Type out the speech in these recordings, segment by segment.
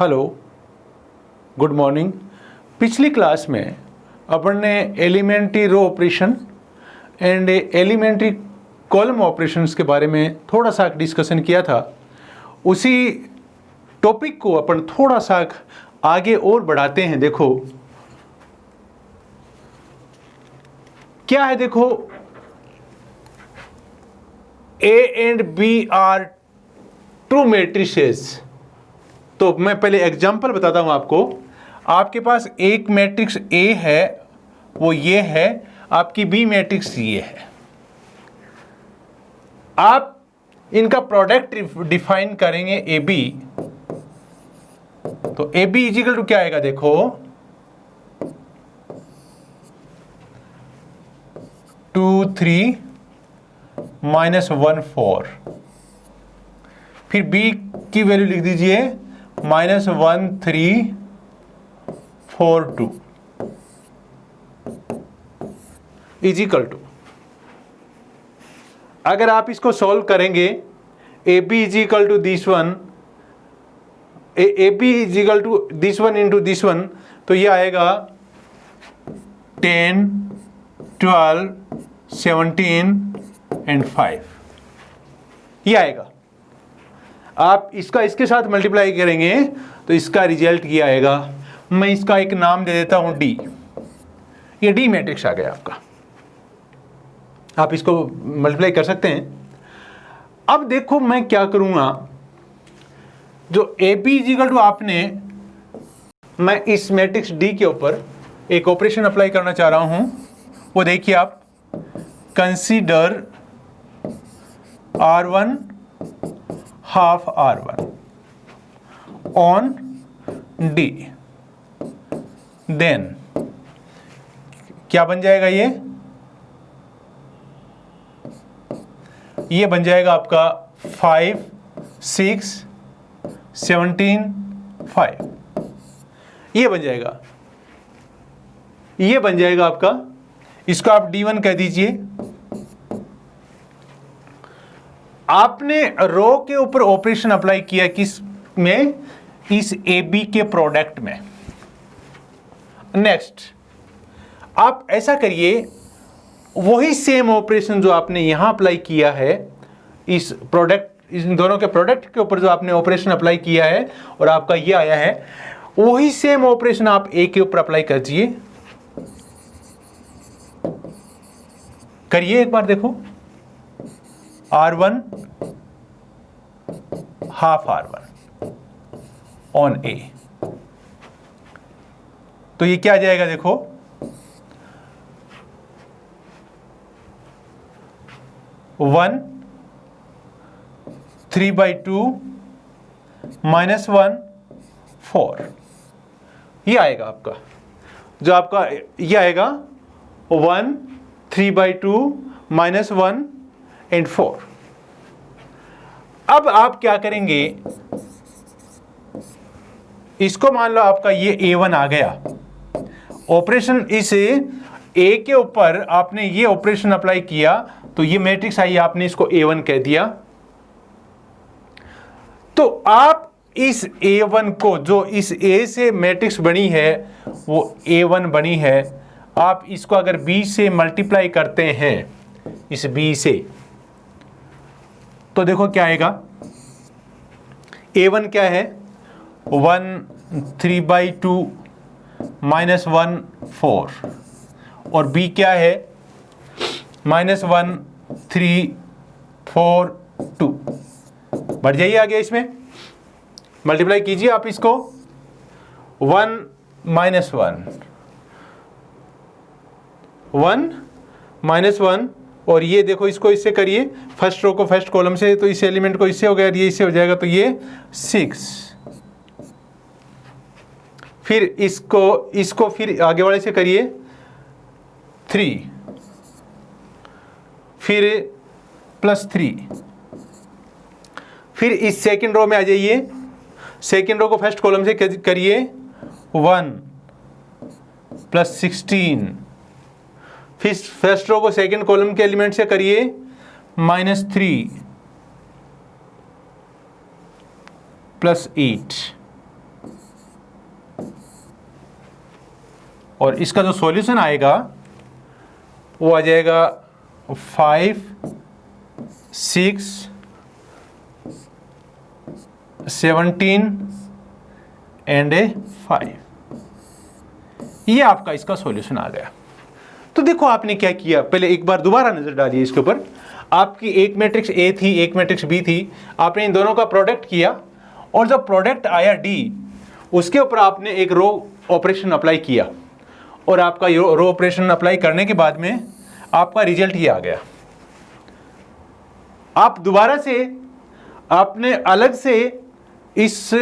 Hello, good morning. पिछली class में अपन ने elementary row operation and elementary column operations के बारे में थोड़ा सा डिस्कशन किया था। उसी टॉपिक को अपन थोड़ा सा आगे और बढ़ाते हैं। देखो क्या है, देखो A and B are two matrices. तो मैं पहले एग्जांपल बताता हूं आपको। आपके पास एक मैट्रिक्स ए है, वो ये है, आपकी बी मैट्रिक्स ये है। आप इनका प्रोडक्ट डिफाइन करेंगे ए बी। तो ए बी इजिकल टू क्या आएगा, देखो 2 3 -1 4। फिर बी की वैल्यू लिख दीजिए -1 3 4 2 इजिकल टू। अगर आप इसको सॉल्व करेंगे, A B equal to this one, A B equal to this one into this one, तो ये आएगा 10 12 17 एंड 5, ये आएगा। आप इसका इसके साथ मल्टीप्लाई करेंगे तो इसका रिजल्ट ये आएगा। मैं इसका एक नाम दे देता हूं डी। ये डी मैट्रिक्स आ गया आपका। आप इसको मल्टीप्लाई कर सकते हैं। अब देखो मैं क्या करूंगा, जो ए बी इजिकल टू आपने, मैं इस मैट्रिक्स डी के ऊपर एक ऑपरेशन अप्लाई करना चाह रहा हूं। वो देखिए आप, consider R1 half R1 on D, then क्या बन जाएगा, ये बन जाएगा आपका 5 6 17 5। ये बन जाएगा आपका। इसको आप D1 कह दीजिए। आपने रो के ऊपर ऑपरेशन अप्लाई किया किस में, इस ए बी के प्रोडक्ट में। नेक्स्ट आप ऐसा करिए, वही सेम ऑपरेशन जो आपने यहां अप्लाई किया है, इस प्रोडक्ट, इन दोनों के प्रोडक्ट के ऊपर जो आपने ऑपरेशन अप्लाई किया है और आपका ये आया है, वही सेम ऑपरेशन आप ए के ऊपर अप्लाई करिए। एक बार देखो, R1 half R1 on A, तो ये क्या आ जाएगा, देखो 1 3/2 -1 4, ये आएगा आपका। जो आपका ये आएगा 1 3/2 -1 एंड 4। अब आप क्या करेंगे, इसको मान लो आपका ये A1 आ गया। ऑपरेशन इस ए के ऊपर आपने ये ऑपरेशन अप्लाई किया, तो ये मैट्रिक्स आई, आपने इसको A1 कह दिया। तो आप इस A1 को, जो इस A से मैट्रिक्स बनी है वो A1 बनी है, आप इसको अगर B से मल्टीप्लाई करते हैं, इस B से, तो देखो क्या आएगा। A1 क्या है, 1 3/2 -1 4, और B क्या है, -1 3 4 2। बढ़ जाइए आगे, इसमें मल्टीप्लाई कीजिए आप इसको, 1 -1 और ये देखो, इसको इससे करिए, फर्स्ट रो को फर्स्ट कॉलम से, तो इस एलिमेंट को इससे हो गया, ये इससे हो जाएगा, तो ये 6। फिर इसको फिर आगे वाले से करिए 3, फिर +3। फिर इस सेकंड रो में आ जाइए, सेकंड रो को फर्स्ट कॉलम से करिए 1 +16। फिर फर्स्ट रो को सेकंड कॉलम के एलिमेंट से करिए -3 +8। और इसका जो सॉल्यूशन आएगा वो आ जाएगा 5, 6, 17 एंड 5। ये आपका इसका सॉल्यूशन आ गया। तो देखो आपने क्या किया, पहले एक बार दोबारा नजर डालिए इसके ऊपर। आपकी एक मैट्रिक्स ए थी, एक मैट्रिक्स बी थी, आपने इन दोनों का प्रोडक्ट किया और जब प्रोडक्ट आया डी, उसके ऊपर आपने एक रो ऑपरेशन अप्लाई किया और आपका रो ऑपरेशन अप्लाई करने के बाद में आपका रिजल्ट ये आ गया। आप दोबारा से आपने अलग से इस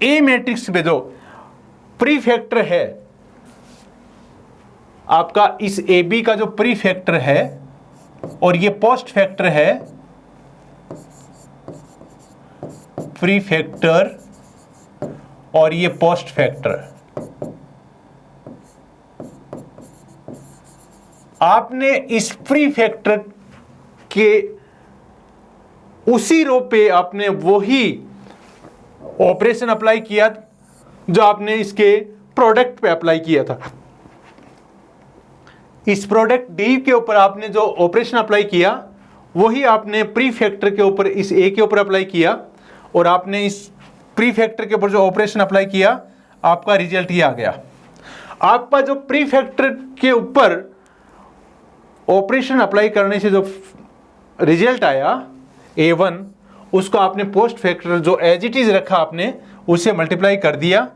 ए मैट्रिक्स में जो प्रीफैक्टर है आपका, इस ए बी का जो प्रीफैक्टर है और ये पोस्ट फैक्टर है, प्रीफैक्टर और ये पोस्ट फैक्टर, आपने इस प्रीफैक्टर के उसी रो पे आपने वही ऑपरेशन अप्लाई किया जो आपने इसके प्रोडक्ट पे अप्लाई किया था। इस प्रोडक्ट डी के ऊपर आपने जो ऑपरेशन अप्लाई किया वही आपने प्रीफैक्टर के ऊपर इस ए के ऊपर अप्लाई किया और आपने इस प्रीफैक्टर के ऊपर जो ऑपरेशन अप्लाई किया, आपका रिजल्ट ये आ गया। आपका जो प्रीफैक्टर के ऊपर ऑपरेशन अप्लाई करने से जो रिजल्ट आया A1, उसको आपने पोस्ट फैक्टर जो एज इट इज रखा आपने उसे मल्टीप्लाई कर दिया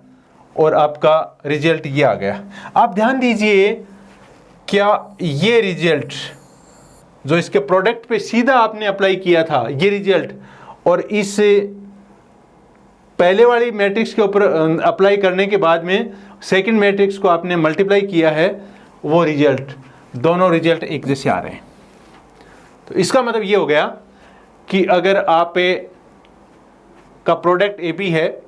और आपका रिजल्ट ये आ गया। आप ध्यान दीजिए, क्या ये रिजल्ट जो इसके प्रोडक्ट पे सीधा आपने अप्लाई किया था ये रिजल्ट, और इस पहले वाली मैट्रिक्स के ऊपर अप्लाई करने के बाद में सेकंड मैट्रिक्स को आपने मल्टीप्लाई किया है, वो रिजल्ट, दोनों रिजल्ट एक जैसे आ रहे हैं। तो इसका मतलब ये हो गया कि अगर आप का प्रोडक्ट ए बी है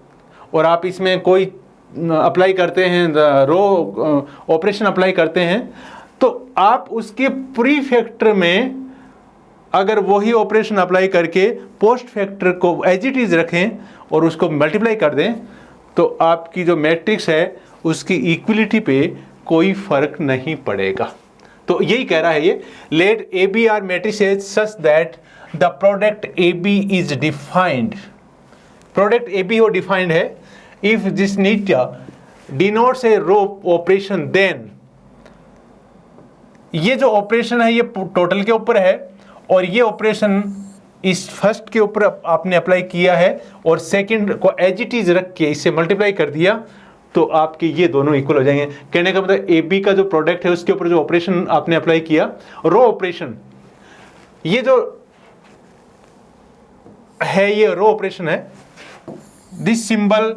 और आप इसमें कोई अप्लाई करते हैं, रो ऑपरेशन अप्लाई करते हैं, तो आप उसके प्रीफैक्टर में अगर वही ऑपरेशन अप्लाई करके पोस्ट फैक्टर को एज इट इज रखें और उसको मल्टीप्लाई कर दें, तो आपकी जो मैट्रिक्स है उसकी इक्वलिटी पे कोई फर्क नहीं पड़ेगा। तो यही कह रहा है ये, let A B are matrices such that the product A B is defined. Product A B वो डिफाइंड है इफ दिस नीटा denotes a row operation, then ये जो ऑपरेशन है ये टोटल के ऊपर है और ये ऑपरेशन इस फर्स्ट के ऊपर आपने अप्लाई किया है और सेकंड को एज इट इज रख के इससे मल्टीप्लाई कर दिया, तो आपके ये दोनों इक्वल हो जाएंगे। कहने का मतलब ए बी का जो प्रोडक्ट है उसके ऊपर जो ऑपरेशन आपने अप्लाई किया, रो ऑपरेशन, ये जो है ये रो ऑपरेशन है। This symbol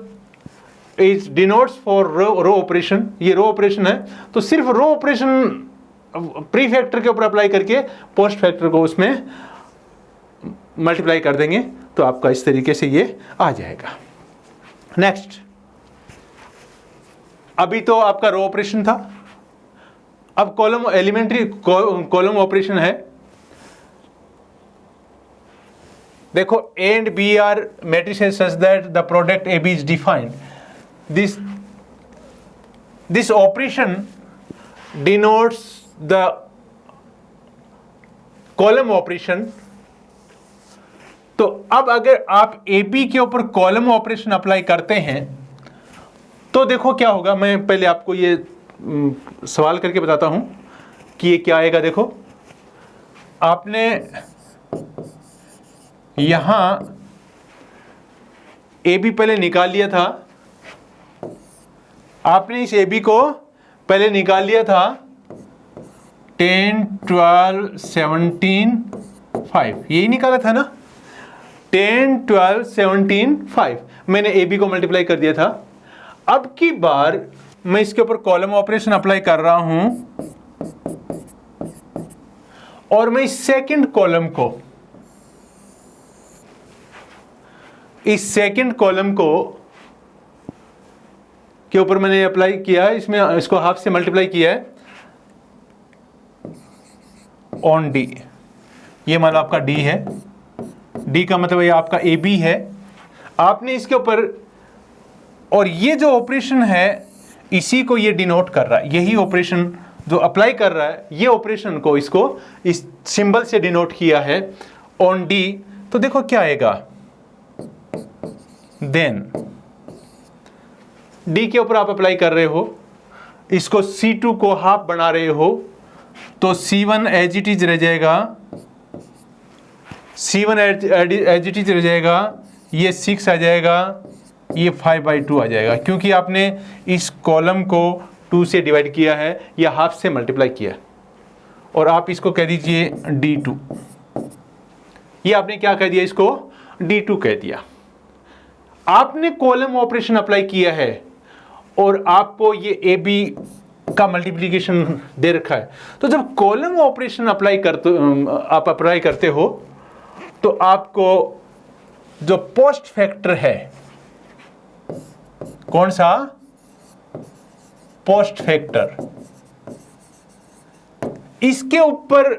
is denotes for row operation, ये रो ऑपरेशन है। तो सिर्फ रो ऑपरेशन प्री फैक्टर के ऊपर अप्लाई करके पोस्ट फैक्टर को उसमें मल्टीप्लाई कर देंगे, तो आपका इस तरीके से ये आ जाएगा। नेक्स्ट, अभी तो आपका रो ऑपरेशन था, अब कॉलम एलिमेंट्री कॉलम ऑपरेशन है। देखो, A and B are matrices such that the product A B is defined. This operation denotes the column operation. तो अब अगर आप ए बी के ऊपर कॉलम ऑपरेशन अप्लाई करते हैं तो देखो क्या होगा। मैं पहले आपको ये सवाल करके बताता हूं कि ये क्या आएगा। देखो, आपने यहां ए बी पहले निकाल लिया था, आपने इस ए बी को पहले निकाल लिया था 10, 12, 17, 5, यही निकाला था ना, 10, 12, 17, 5। मैंने ए बी को मल्टीप्लाई कर दिया था। अब की बार मैं इसके ऊपर कॉलम ऑपरेशन अप्लाई कर रहा हूं और मैं इस सेकंड कॉलम को, इस सेकंड कॉलम को के ऊपर मैंने अप्लाई किया है, इसमें इसको हाफ से मल्टीप्लाई किया है ऑन डी। ये मान लो आपका डी है, डी का मतलब ये आपका ए बी है। आपने इसके ऊपर, और ये जो ऑपरेशन है इसी को ये डिनोट कर रहा है, यही ऑपरेशन जो अप्लाई कर रहा है, ये ऑपरेशन को इसको इस सिंबल से डिनोट किया है ऑन डी। तो देखो क्या आएगा, देन डी के ऊपर आप अप्लाई कर रहे हो, इसको C2 को हाफ बना रहे हो, तो C1 एज इट इज रह जाएगा, C1 एज इट इज रह जाएगा, ये 6 आ जाएगा, ये 5/2 आ जाएगा, क्योंकि आपने इस कॉलम को 2 से डिवाइड किया है या हाफ से मल्टीप्लाई किया, और आप इसको कह दीजिए D2। ये आपने क्या कह दिया, इसको D2 कह दिया। आपने कॉलम ऑपरेशन अप्लाई किया है और आपको ये AB का मल्टीप्लिकेशन दे रखा है। तो जब कॉलम ऑपरेशन आप अप्लाई करते हो तो आपको जो पोस्ट फैक्टर है, कौन सा, पोस्ट फैक्टर, इसके ऊपर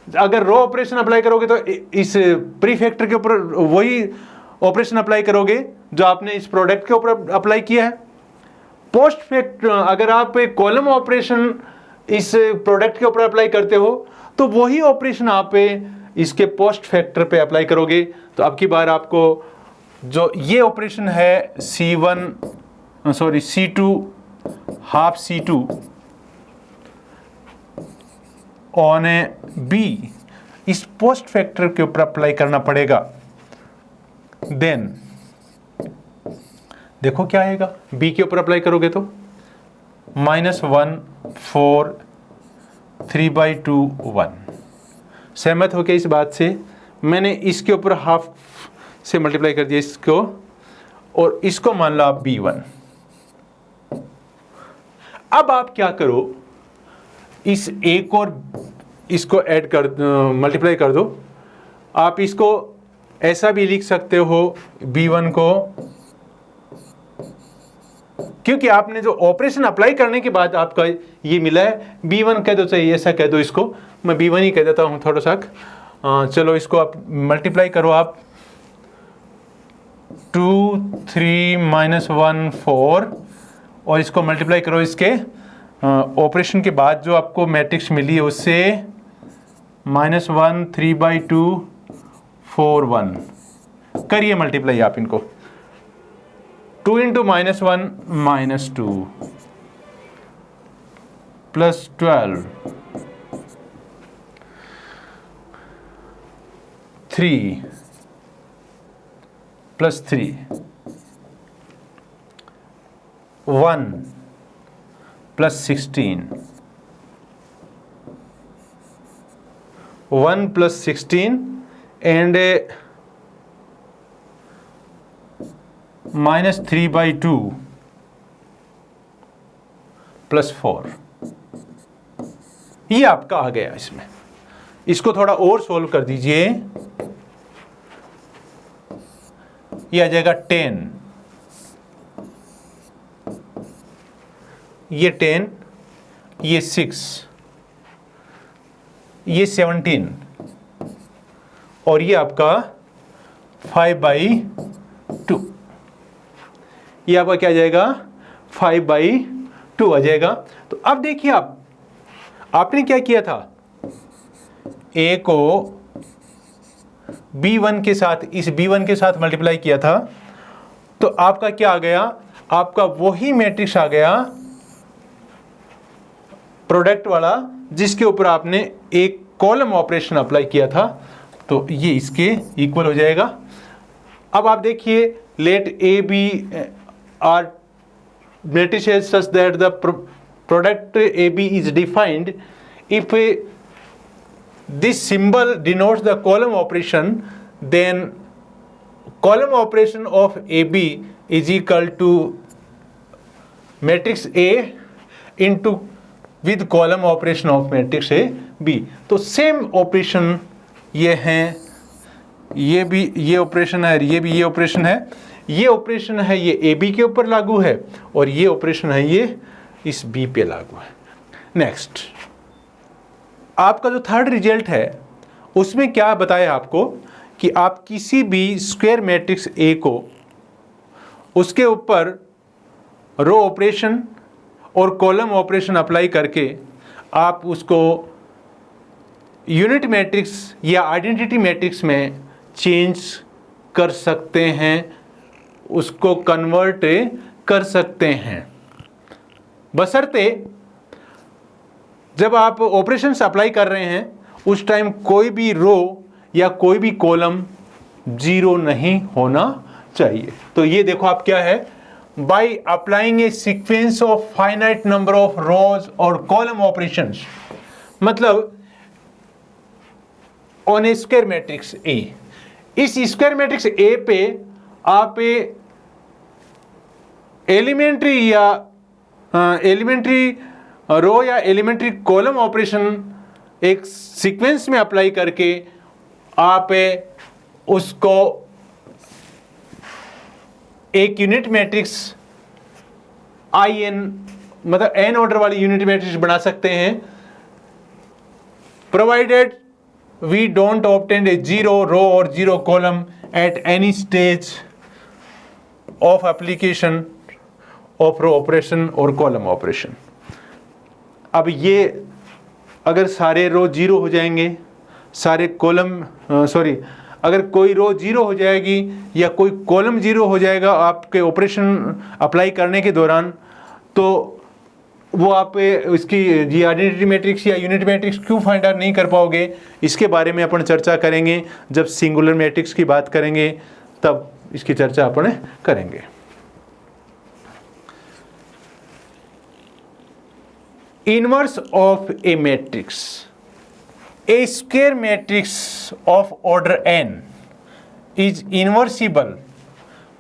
अगर रो ऑपरेशन अप्लाई करोगे तो इस प्री फैक्टर के ऊपर वही ऑपरेशन अप्लाई करोगे जो आपने इस प्रोडक्ट के ऊपर अप्लाई किया है। पोस्ट फैक्टर अगर आप एक कॉलम ऑपरेशन इस प्रोडक्ट के ऊपर अप्लाई करते हो तो वही ऑपरेशन आप इसके पोस्ट फैक्टर पे अप्लाई करोगे। तो अब की बार आपको जो ये ऑपरेशन है C2 half C2 on A B, इस पोस्ट फैक्टर के ऊपर अप्लाई करना पड़ेगा। देन देखो क्या आएगा, B के ऊपर अप्लाई करोगे तो -1 4 3/2 1। सहमत हो क्या इस बात से? मैंने इसके ऊपर हाफ से मल्टीप्लाई कर दिया इसको, और इसको मान लो आप B1। अब आप क्या करो, इस एक और इसको ऐड कर मल्टीप्लाई कर दो। आप इसको ऐसा भी लिख सकते हो B1 को, क्योंकि आपने जो ऑपरेशन अप्लाई करने के बाद आपका ये मिला है, B1 कह दो, चाहिए ऐसा कह दो, इसको मैं B1 ही कह देता हूं थोड़ा सा। चलो इसको आप मल्टीप्लाई करो, आप 2 3 -1 4, और इसको मल्टीप्लाई करो इसके ऑपरेशन के बाद जो आपको मैट्रिक्स मिली है उससे, -1 3/2 4 1 करिए मल्टीप्लाई आप इनको। 2 × -1 -2 plus 12 3 plus 3 1 plus 16 1 plus 16 and -3/2 plus 4, ये आपका आ गया। इसमें इसको थोड़ा और सोल्व कर दीजिए, ये आ जाएगा 10, ये 10, ये 6, ये 17, और ये आपका 5/2। ये आपका क्या आ जाएगा, 5/2 आ जाएगा। तो अब देखिए आपने क्या किया था, A को B1 के साथ, इस B1 के साथ मल्टीप्लाई किया था, तो आपका क्या आ गया, आपका वही मैट्रिक्स आ गया प्रोडक्ट वाला जिसके ऊपर आपने एक कॉलम ऑपरेशन अप्लाई किया था। तो ये इसके इक्वल हो जाएगा। अब आप देखिए, late A B are matrices such that the product AB is defined if this symbol denotes the column operation, then column operation of AB is equal to matrix A into with column operation of matrix A B। तो same operation ये हैं, ये भी ये operation है, ये भी ये ऑपरेशन है। ये ऑपरेशन है ये ए बी के ऊपर लागू है, और ये ऑपरेशन है ये इस बी पे लागू है। नेक्स्ट, आपका जो थर्ड रिजल्ट है उसमें क्या बताया आपको कि आप किसी भी स्क्वायर मैट्रिक्स ए को उसके ऊपर रो ऑपरेशन और कॉलम ऑपरेशन अप्लाई करके आप उसको यूनिट मैट्रिक्स या आइडेंटिटी मैट्रिक्स में चेंज कर सकते हैं, उसको कन्वर्ट कर सकते हैं, बशर्ते जब आप ऑपरेशंस अप्लाई कर रहे हैं उस टाइम कोई भी रो या कोई भी कॉलम जीरो नहीं होना चाहिए। तो ये देखो आप क्या है, by applying A sequence of finite number of रोज और कॉलम ऑपरेशंस, मतलब on A square matrix A, इस स्क्वायर मैट्रिक्स ए पे आप एलिमेंट्री या एलिमेंट्री रो या एलिमेंट्री कॉलम ऑपरेशन एक सीक्वेंस में अप्लाई करके आप उसको एक यूनिट मैट्रिक्स आई एन, मतलब एन ऑर्डर वाली यूनिट मैट्रिक्स बना सकते हैं, provided we don't obtain a zero row और zero column at any stage of application of row operation और कॉलम ऑपरेशन। अब ये अगर सारे रो जीरो हो जाएंगे, सारे कॉलम अगर कोई रो जीरो हो जाएगी या कोई कॉलम जीरो हो जाएगा आपके ऑपरेशन अप्लाई करने के दौरान, तो वो आप इसकी ये आइडेंटिटी मैट्रिक्स या यूनिट मैट्रिक्स क्यों फाइंड आउट नहीं कर पाओगे, इसके बारे में अपन चर्चा करेंगे। जब सिंगुलर मैट्रिक्स की बात करेंगे तब इसकी चर्चा अपन करेंगे। Inverse of a matrix, a square matrix of order n is invertible,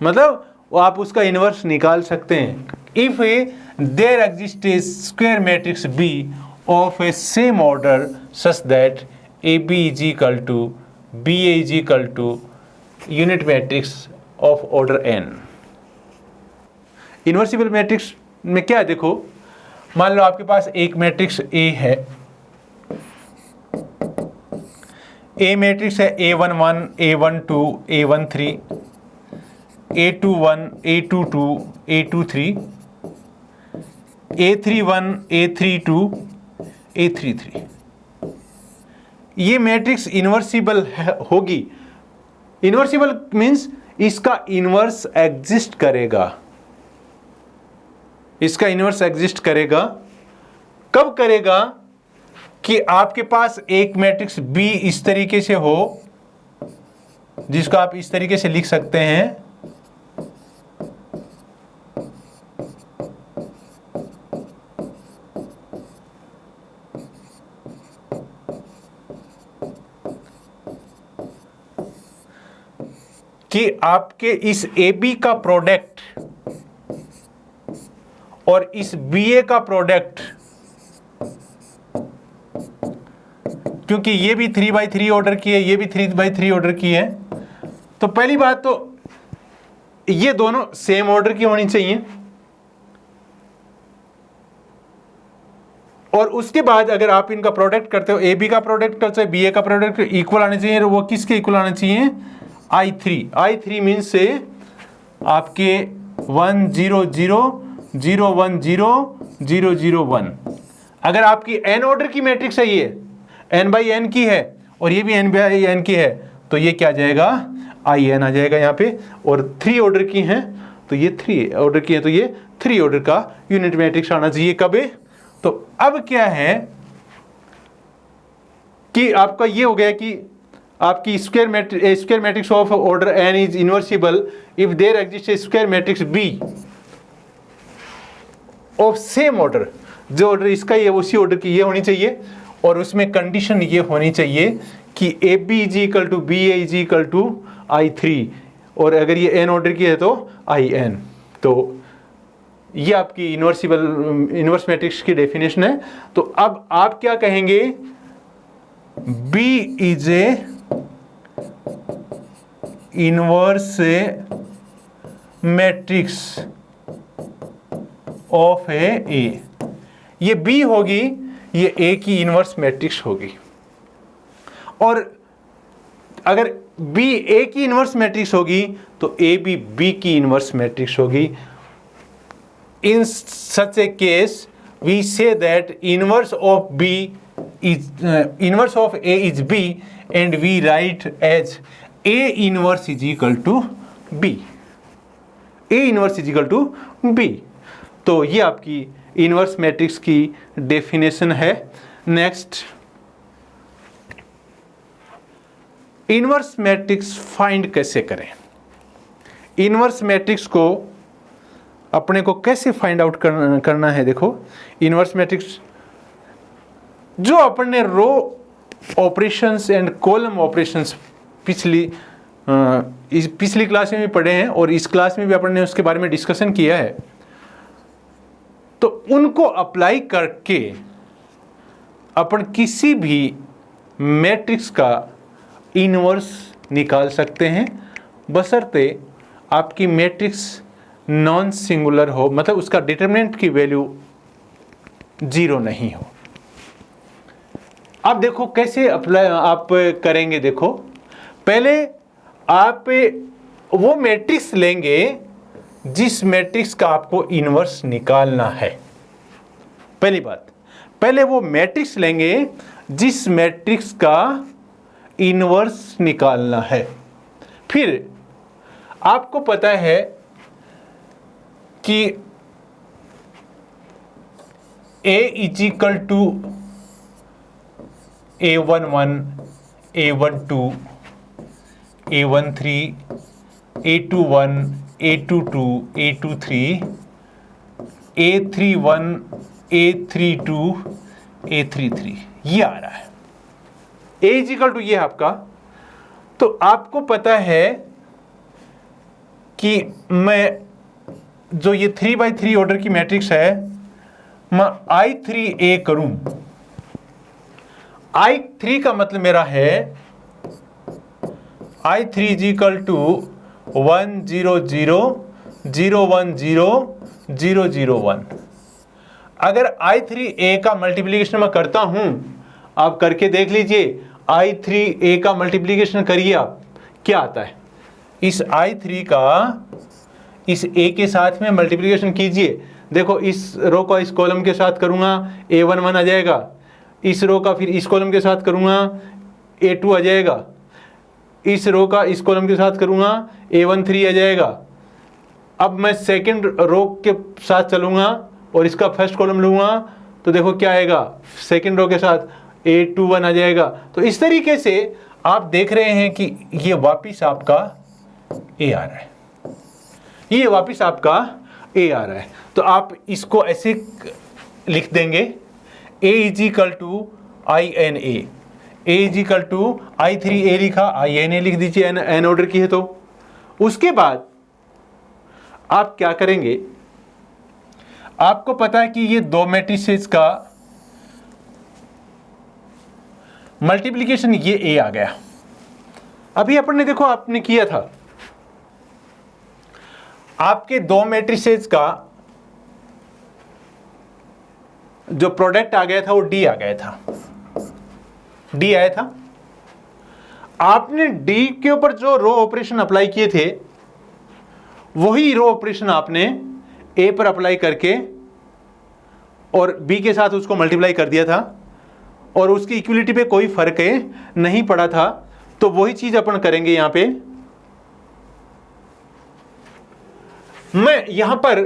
मतलब आप उसका इनवर्स निकाल सकते हैं if there exist a square matrix B of a same order such that AB is equal to BA is equal to unit matrix of order n। Invertible matrix में क्या है, देखो मान लो आपके पास एक मैट्रिक्स A है, A मैट्रिक्स है A11, A12, A13, A21, A22, A23, A31, A32, A33। ये मैट्रिक्स इनवर्सिबल होगी। इनवर्सिबल मीन्स इसका इनवर्स एग्जिस्ट करेगा, इसका इनवर्स एग्जिस्ट करेगा। कब करेगा कि आपके पास एक मैट्रिक्स B इस तरीके से हो, जिसको आप इस तरीके से लिख सकते हैं, कि आपके इस AB का प्रोडक्ट और इस BA का प्रोडक्ट, क्योंकि ये भी 3/3 ऑर्डर की है, ये भी 3/3 ऑर्डर की है, तो पहली बात तो ये दोनों सेम ऑर्डर की होनी चाहिए। और उसके बाद अगर आप इनका प्रोडक्ट करते हो, AB का प्रोडक्ट करते हो, BA का प्रोडक्ट इक्वल आने चाहिए, और वो किसके इक्वल आने चाहिए, I3 मीन्स से आपके 1 0 0 0 1 0 0 0 1। अगर आपकी n ऑर्डर की मैट्रिक्स है, ये n/n की है और ये भी n/n की है, तो ये क्या आ जाएगा, In आ जाएगा यहाँ पे। और 3 ऑर्डर की हैं तो ये 3 ऑर्डर की है, तो ये 3 ऑर्डर का यूनिट मैट्रिक्स आना चाहिए। कब? तो अब क्या है कि आपका ये हो गया कि आपकी square matrix of order n is invertible if there exist a square matrix B of same order, जो ऑर्डर इसका ही है उसी ऑर्डर की ये होनी चाहिए। और उसमें कंडीशन ये होनी चाहिए कि AB is equal to BA is equal to I3, और अगर ये n ऑर्डर की है तो In। तो ये आपकी इनवर्स मैट्रिक्स की डेफिनेशन है। तो अब आप क्या कहेंगे, B is a inverse matrix of A, ये B होगी, ये A की इनवर्स मैट्रिक्स होगी। और अगर B A की इनवर्स मैट्रिक्स होगी तो A भी B की इनवर्स मैट्रिक्स होगी। इन सच ए case we say that inverse of B is inverse of A is B and we write as A inverse is equal to B. A inverse is equal to B. तो ये आपकी inverse matrix की definition है। Next, inverse matrix find कैसे करें। Inverse matrix को अपने को कैसे फाइंड आउट करना है। देखो, इनवर्स मैट्रिक्स जो अपन ने रो ऑपरेशंस एंड कॉलम ऑपरेशंस पिछली क्लास में भी पढ़े हैं और इस क्लास में भी अपन ने उसके बारे में डिस्कशन किया है, तो उनको अप्लाई करके अपन किसी भी मैट्रिक्स का इनवर्स निकाल सकते हैं, बशर्ते आपकी मैट्रिक्स नॉन सिंगुलर हो, मतलब उसका डिटरमिनेंट की वैल्यू 0 नहीं हो। अब देखो कैसे अप्लाई आप करेंगे। देखो, पहले आप वो मैट्रिक्स लेंगे जिस मैट्रिक्स का आपको इनवर्स निकालना है। पहली बात, पहले वो मैट्रिक्स लेंगे जिस मैट्रिक्स का इनवर्स निकालना है। फिर आपको पता है कि A is equal to A11, A12, A13, A21, A22, A23, A31, A32, A33, ये आ रहा है। A इज इक्वल टू ये आपका, तो आपको पता है कि मैं जो ये 3x3 ऑर्डर की मैट्रिक्स है, मैं I3A करूं। I3 का मतलब मेरा है I3 इज इक्वल टू 1 0 0 0 1 0 0 0 1। अगर I3A का मल्टीप्लिकेशन मैं करता हूं, आप करके देख लीजिए, I3A का मल्टीप्लिकेशन करिए, आप क्या आता है। इस I3 का इस A के साथ में मल्टीप्लिकेशन कीजिए। देखो, इस रो का इस कॉलम के साथ करूंगा, A11 आ जाएगा। इस रो का फिर इस कॉलम के साथ करूंगा, A2 आ जाएगा। इस रो का इस कॉलम के साथ करूंगा, A13 आ जाएगा। अब मैं सेकंड रो के साथ चलूंगा और इसका फर्स्ट कॉलम लूंगा, तो देखो क्या आएगा, सेकंड रो के साथ A21 आ जाएगा। तो इस तरीके से आप देख रहे हैं कि ये वापिस आपका A आ रहा है, ये वापिस आपका A आ रहा है। तो आप इसको ऐसे लिख देंगे, A is equal to INA, A is equal to I3A लिखा, INA लिख दीजिए, N ऑर्डर की है। तो उसके बाद आप क्या करेंगे, आपको पता है कि ये दो मैट्रिसेस का मल्टीप्लिकेशन ये A आ गया। अभी अपन ने देखो आपने किया था, आपके दो मैट्रिसेस का जो प्रोडक्ट आ गया था वो D आ गया था, D आया था। आपने D के ऊपर जो रो ऑपरेशन अप्लाई किए थे, वही रो ऑपरेशन आपने A पर अप्लाई करके और B के साथ उसको मल्टीप्लाई कर दिया था और उसकी इक्विलिटी पे कोई फर्क नहीं पड़ा था। तो वही चीज अपन करेंगे यहां पे। मैं यहां पर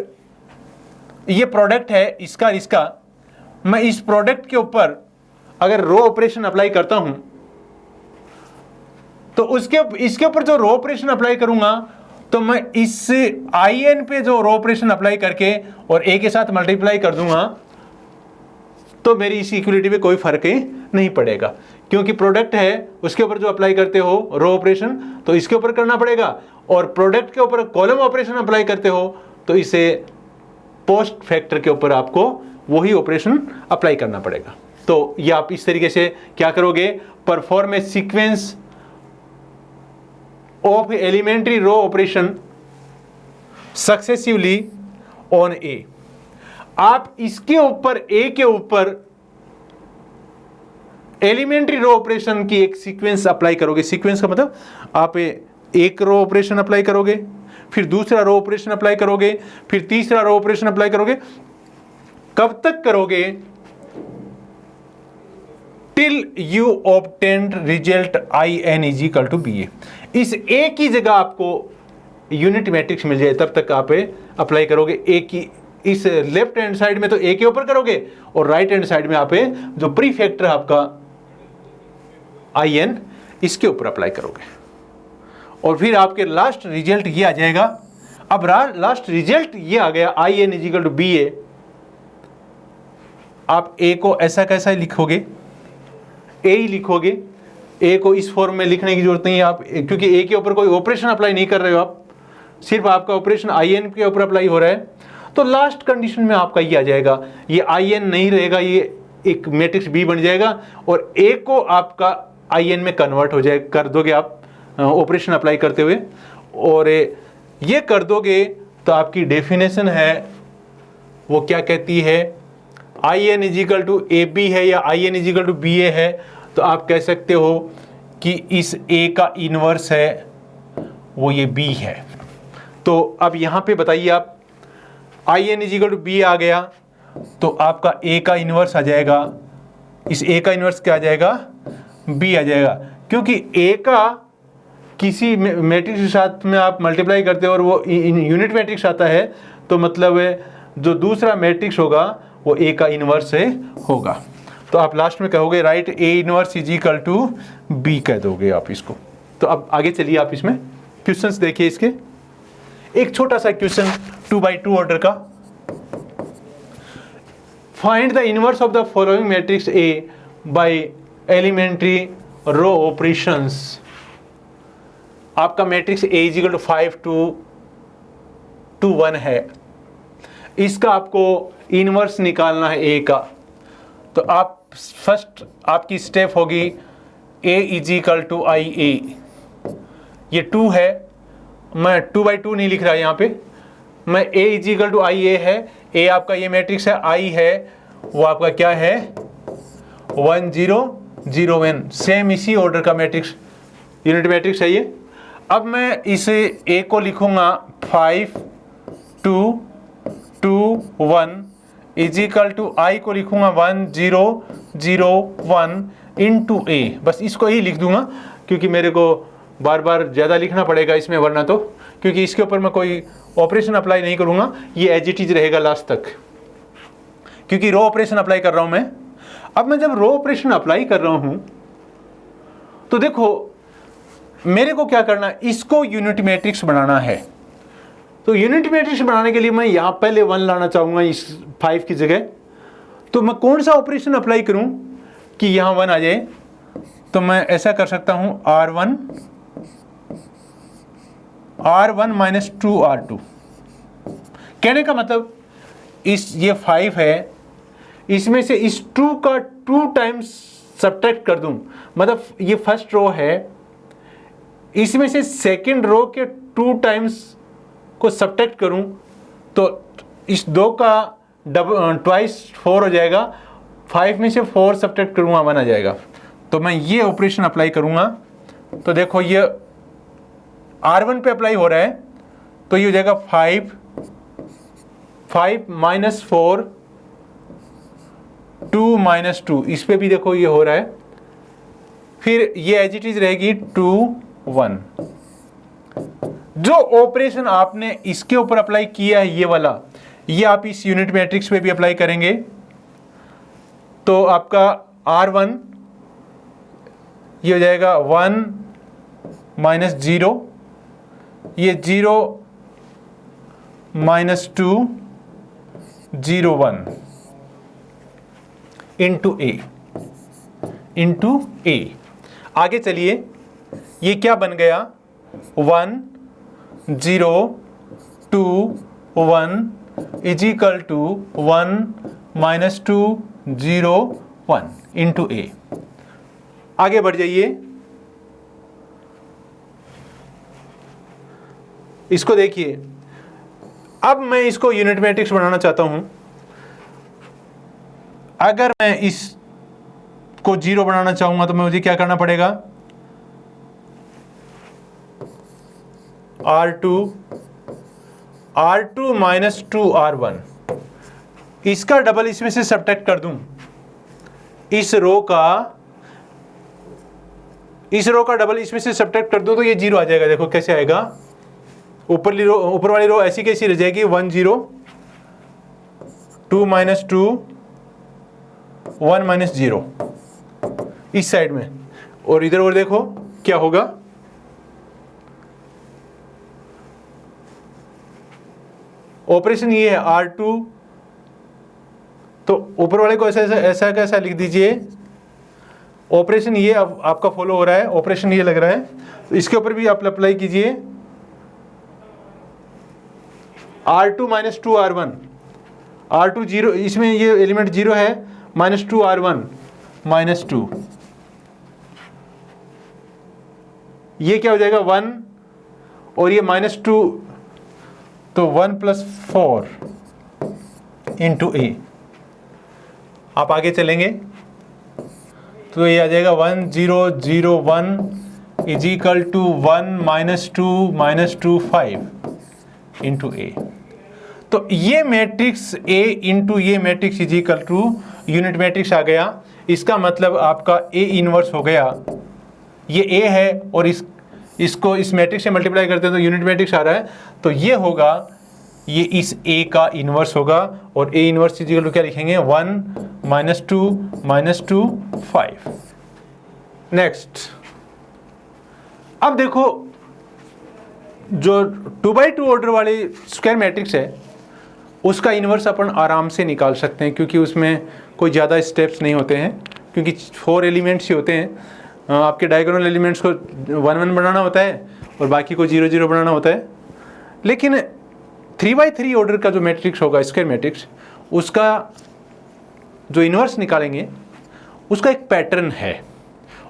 ये प्रोडक्ट है इसका, मैं इस प्रोडक्ट के ऊपर अगर रो ऑपरेशन अप्लाई करता हूं, तो इसके ऊपर जो रो ऑपरेशन अप्लाई करूंगा, तो मैं इस IN पे जो रो ऑपरेशन अप्लाई करके और A के साथ मल्टीप्लाई कर दूंगा, तो मेरी इस इक्विलिटी पे कोई फर्क नहीं पड़ेगा, क्योंकि प्रोडक्ट है उसके ऊपर जो अप्लाई करते हो रो ऑपरेशन, तो इसके ऊपर करना पड़ेगा, और प्रोडक्ट के ऊपर कॉलम ऑपरेशन अप्लाई करते हो तो इसे पोस्ट फैक्टर के ऊपर आपको वही ऑपरेशन अप्लाई करना पड़ेगा। तो ये आप इस तरीके से क्या करोगे, perform a sequence of elementary row operation successively on A। आप इसके ऊपर A के ऊपर एलिमेंट्री रो ऑपरेशन की एक सीक्वेंस अप्लाई करोगे। सीक्वेंस का मतलब आप एक रो ऑपरेशन अप्लाई करोगे, फिर दूसरा रो ऑपरेशन अप्लाई करोगे, फिर तीसरा रो ऑपरेशन अप्लाई करोगे, कब तक करोगे? Till you obtained result IN is equal to BA। इस A की जगह आपको यूनिट मैट्रिक्स मिल जाए तब तक आप अप्लाई करोगे। A की इस लेफ्ट हैंड साइड में तो A के ऊपर करोगे और राइट हैंड साइड में आप जो प्रीफैक्टर आपका IN इसके ऊपर अप्लाई करोगे और फिर आपके लास्ट रिजल्ट ये आ जाएगा। अब लास्ट रिजल्ट ये आ गया IN is equal to BA। आप A को ऐसा कैसा लिखोगे? A ही लिखोगे। A को इस फॉर्म में लिखने की जरूरत नहीं है आप, क्योंकि A के ऊपर कोई ऑपरेशन अप्लाई नहीं कर रहे हो आप, सिर्फ आपका ऑपरेशन IN के ऊपर अप्लाई हो रहा है। तो लास्ट कंडीशन में आपका ये आ जाएगा, ये IN नहीं रहेगा, ये एक मैट्रिक्स B बन जाएगा और A को आपका IN में कन्वर्ट हो जाए कर दोगे आप ऑपरेशन अप्लाई करते हुए, और ये कर दोगे तो आपकी डेफिनेशन है वो क्या कहती है? IN is equal to AB है या IN is equal to BA है, तो आप कह सकते हो कि इस A का इन्वर्स है वो ये B है। तो अब यहाँ पे बताइए आप, IN is equal to B आ गया तो आपका A का इन्वर्स आ जाएगा, इस A का इन्वर्स क्या आ जाएगा? B आ जाएगा, क्योंकि A का किसी मैट्रिक्स के साथ में आप मल्टीप्लाई करते हो और वो यूनिट मैट्रिक्स आता है, तो मतलब जो दूसरा मैट्रिक्स होगा वो A का इन्वर्स होगा। तो आप लास्ट में कहोगे right A inverse is equal to B कह दोगे आप इसको। तो अब आगे चलिए आप इसमें क्वेश्चंस देखिए। इसके एक छोटा सा क्वेश्चन 2x2 ऑर्डर का, find the inverse of the following matrix A by elementary row operations. आपका matrix A is equal to 5 2 1 है, इसका आपको इनवर्स निकालना है A का। तो आप फर्स्ट आपकी स्टेप होगी A is equal to IA। ये 2 है, मैं 2x2 नहीं लिख रहा यहाँ पे, मैं A is equal to IA है। A आपका ये मैट्रिक्स है, I है वो आपका क्या है? 1 0 0 1, सेम इसी ऑर्डर का मैट्रिक्स यूनिट मैट्रिक्स है ये। अब मैं इसे A को लिखूंगा 5 2 2 1 इज इक्वल टू I को लिखूंगा 1 0 0 1 इंटू A। बस इसको ही लिख दूंगा क्योंकि मेरे को बार बार ज़्यादा लिखना पड़ेगा इसमें, वरना तो क्योंकि इसके ऊपर मैं कोई ऑपरेशन अप्लाई नहीं करूंगा, ये एज इट इज रहेगा लास्ट तक, क्योंकि रो ऑपरेशन अप्लाई कर रहा हूं मैं। अब मैं जब रो ऑपरेशन अप्लाई कर रहा हूं तो देखो मेरे को क्या करना है, इसको यूनिट मैट्रिक्स बनाना है। तो यूनिट मैट्रिक्स बनाने के लिए मैं यहां पहले 1 लाना चाहूंगा इस 5 की जगह। तो मैं कौन सा ऑपरेशन अप्लाई करूं कि यहां 1 आ जाए? तो मैं ऐसा कर सकता हूं R1 माइनस 2R2। कहने का मतलब इस ये 5 है, इसमें से इस 2 का 2 टाइम्स सब्ट्रैक्ट कर दूं, मतलब ये फर्स्ट रो है, इसमें से सेकंड रो के 2 टाइम्स को सब्ट्रैक्ट करूं तो इस 2 का ट्वाइस 4 हो जाएगा। 5 में से 4 सब्ट्रैक्ट करूंगा 1 आ जाएगा। तो मैं ये ऑपरेशन अप्लाई करूंगा तो देखो ये R1 पे अप्लाई हो रहा है, तो ये हो जाएगा 5 माइनस 4 2 माइनस 2, इस पे भी देखो ये हो रहा है। फिर ये एज इट इज रहेगी 2 1। जो ऑपरेशन आपने इसके ऊपर अप्लाई किया है ये वाला, ये आप इस यूनिट मैट्रिक्स पे भी अप्लाई करेंगे। तो आपका R1 ये हो जाएगा 1 माइनस 0, ये 0 माइनस 2 0 1 इंटू A। आगे चलिए, ये क्या बन गया? 1 0 2 1 is equal to 1 minus 2 0 1 into A। आगे बढ़ जाइए, इसको देखिए। अब मैं इसको यूनिट मैट्रिक्स बनाना चाहता हूं। अगर मैं इसको 0 बनाना चाहूंगा तो मुझे क्या करना पड़ेगा? R2 minus 2 R1। इसका डबल इसमें से सब्ट्रैक्ट कर दूं, इस रो का डबल इसमें से सब्ट्रैक्ट कर दूं तो ये 0 आ जाएगा। देखो कैसे आएगा, ऊपर वाली रो ऐसी कैसी रह जाएगी, 1 0 2 - 2 1 - 0 इस साइड में, और इधर और देखो क्या होगा, ऑपरेशन ये है R2, तो ऊपर वाले को ऐसा कैसा लिख दीजिए, ऑपरेशन ये अब आपका फॉलो हो रहा है, ऑपरेशन ये लग रहा है, तो इसके ऊपर भी आप अप्लाई कीजिए, R2 - 2 R1, R2 0, इसमें ये एलिमेंट 0 है, -2 R1 -2, ये क्या हो जाएगा 1, और ये -2, तो 1 + 4 × A। आप आगे चलेंगे तो ये आ जाएगा 1 0 0 1 = 1 - 2 - 2 5 × A। तो ये मैट्रिक्स A × ये मैट्रिक्स = यूनिट मैट्रिक्स आ गया। इसका मतलब आपका A इनवर्स हो गया, ये A है और इसको इस मैट्रिक्स से मल्टीप्लाई करते हैं तो यूनिट मैट्रिक्स आ रहा है, तो ये होगा, ये इस A का इनवर्स होगा, और A इनवर्स = क्या लिखेंगे, 1 - 2 - 2 5। नेक्स्ट, अब देखो जो 2x2 ऑर्डर वाली स्क्वायर मैट्रिक्स है उसका इन्वर्स अपन आराम से निकाल सकते हैं, क्योंकि उसमें कोई ज़्यादा स्टेप्स नहीं होते हैं, क्योंकि 4 एलिमेंट्स ही होते हैं। आपके डायगोनल एलिमेंट्स को 1 1 बनाना होता है और बाकी को 0 0 बनाना होता है। लेकिन 3x3 ऑर्डर का जो मैट्रिक्स होगा स्क्वायर मैट्रिक्स, उसका जो इन्वर्स निकालेंगे उसका एक पैटर्न है,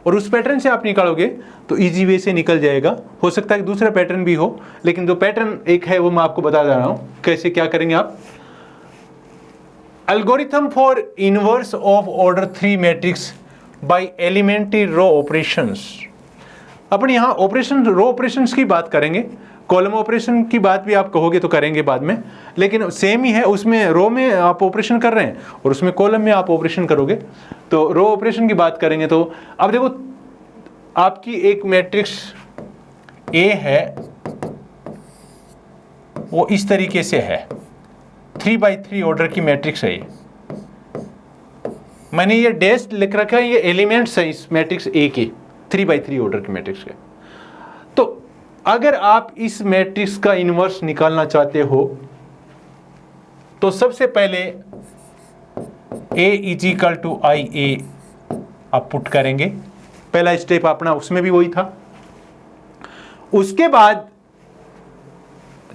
और उस पैटर्न से आप निकालोगे तो इजी वे से निकल जाएगा। हो सकता है कि दूसरा पैटर्न भी हो, लेकिन जो पैटर्न एक है वो मैं आपको बता रहा हूं कैसे क्या करेंगे आप। Algorithm for inverse of order 3 matrix by elementary row operations. अपन यहाँ रो ऑपरेशंस की बात करेंगे, कॉलम ऑपरेशन की बात भी आप कहोगे तो करेंगे बाद में, लेकिन सेम ही है, उसमें रो में आप ऑपरेशन कर रहे हैं और उसमें कॉलम में आप ऑपरेशन करोगे, तो रो ऑपरेशन की बात करेंगे। तो अब देखो आपकी एक मैट्रिक्स A है, वो इस तरीके से है, 3x3 ऑर्डर की मैट्रिक्स है ये। मैंने ये डैश लिख रखा है, ये एलिमेंट्स है इस मैट्रिक्स A के, 3x3 ऑर्डर की मैट्रिक्स के। तो अगर आप इस मैट्रिक्स का इन्वर्स निकालना चाहते हो तो सबसे पहले A = IA आप पुट करेंगे, पहला स्टेप अपना उसमें भी वही था। उसके बाद